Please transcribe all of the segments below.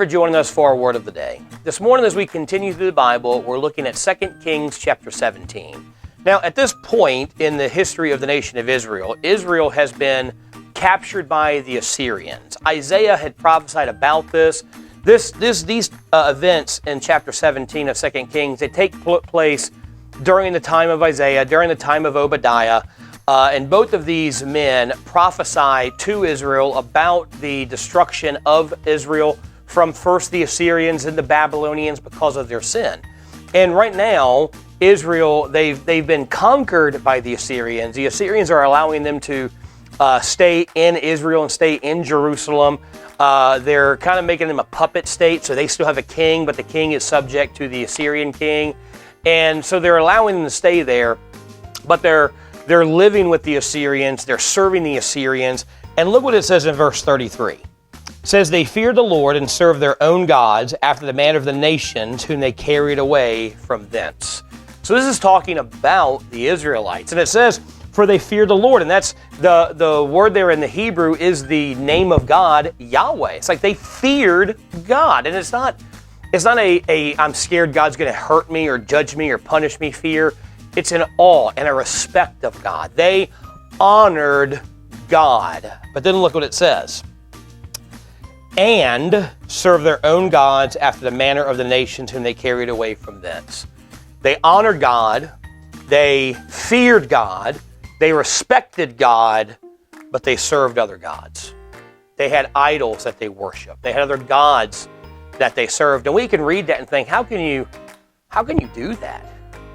for joining us for our Word of the Day. This morning, as we continue through the Bible, we're looking at 2 Kings chapter 17. Now, at this point in the history of the nation of Israel, Israel has been captured by the Assyrians. Isaiah had prophesied about this. These events in chapter 17 of 2 Kings, they take place during the time of Isaiah, during the time of Obadiah, and both of these men prophesy to Israel about the destruction of Israel from first the Assyrians and the Babylonians because of their sin. And right now, Israel, they've been conquered by the Assyrians. The Assyrians are allowing them to stay in Israel and stay in Jerusalem. They're kind of making them a puppet state, so they still have a king, but the king is subject to the Assyrian king. And so they're allowing them to stay there, but they're living with the Assyrians, they're serving the Assyrians. And look what it says in verse 33. It says, they feared the Lord and served their own gods after the manner of the nations whom they carried away from thence. So this is talking about the Israelites. And it says, for they feared the Lord. And that's the word there in the Hebrew is the name of God, Yahweh. It's like they feared God. And it's not a I'm scared God's going to hurt me or judge me or punish me fear. It's an awe and a respect of God. They honored God. But then look what it says. And served their own gods after the manner of the nations whom they carried away from thence. They honored God. They feared God. They respected God, but they served other gods. They had idols that they worshiped. They had other gods that they served. And we can read that and think, how can you do that?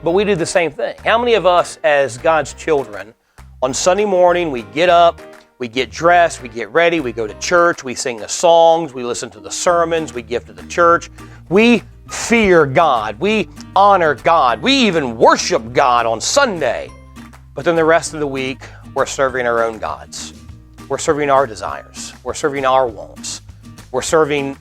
But we do the same thing. How many of us as God's children, on Sunday morning, we get up, we get dressed, we get ready, we go to church, we sing the songs, we listen to the sermons, we give to the church. We fear God. We honor God. We even worship God on Sunday. But then the rest of the week, we're serving our own gods. We're serving our desires. We're serving our wants. We're serving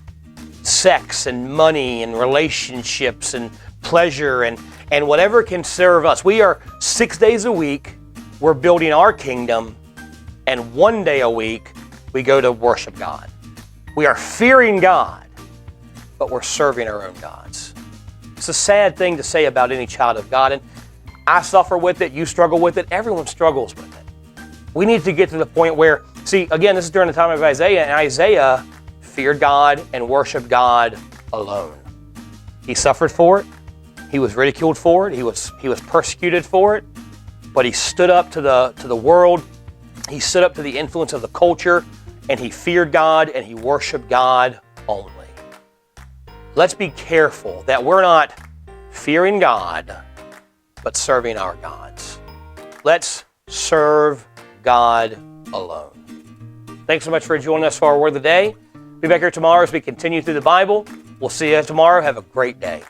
sex and money and relationships and pleasure and whatever can serve us. We are 6 days a week, we're building our kingdom, and 1 day a week, we go to worship God. We are fearing God, but we're serving our own gods. It's a sad thing to say about any child of God, and I suffer with it, you struggle with it, everyone struggles with it. We need to get to the point where, see, again, this is during the time of Isaiah, and Isaiah feared God and worshiped God alone. He suffered for it. He was ridiculed for it. He was persecuted for it. But he stood up to the world. He stood up to the influence of the culture, and he feared God and he worshiped God only. Let's be careful that we're not fearing God, but serving our gods. Let's serve God alone. Thanks so much for joining us for our Word of the Day. Be back here tomorrow as we continue through the Bible. We'll see you tomorrow. Have a great day.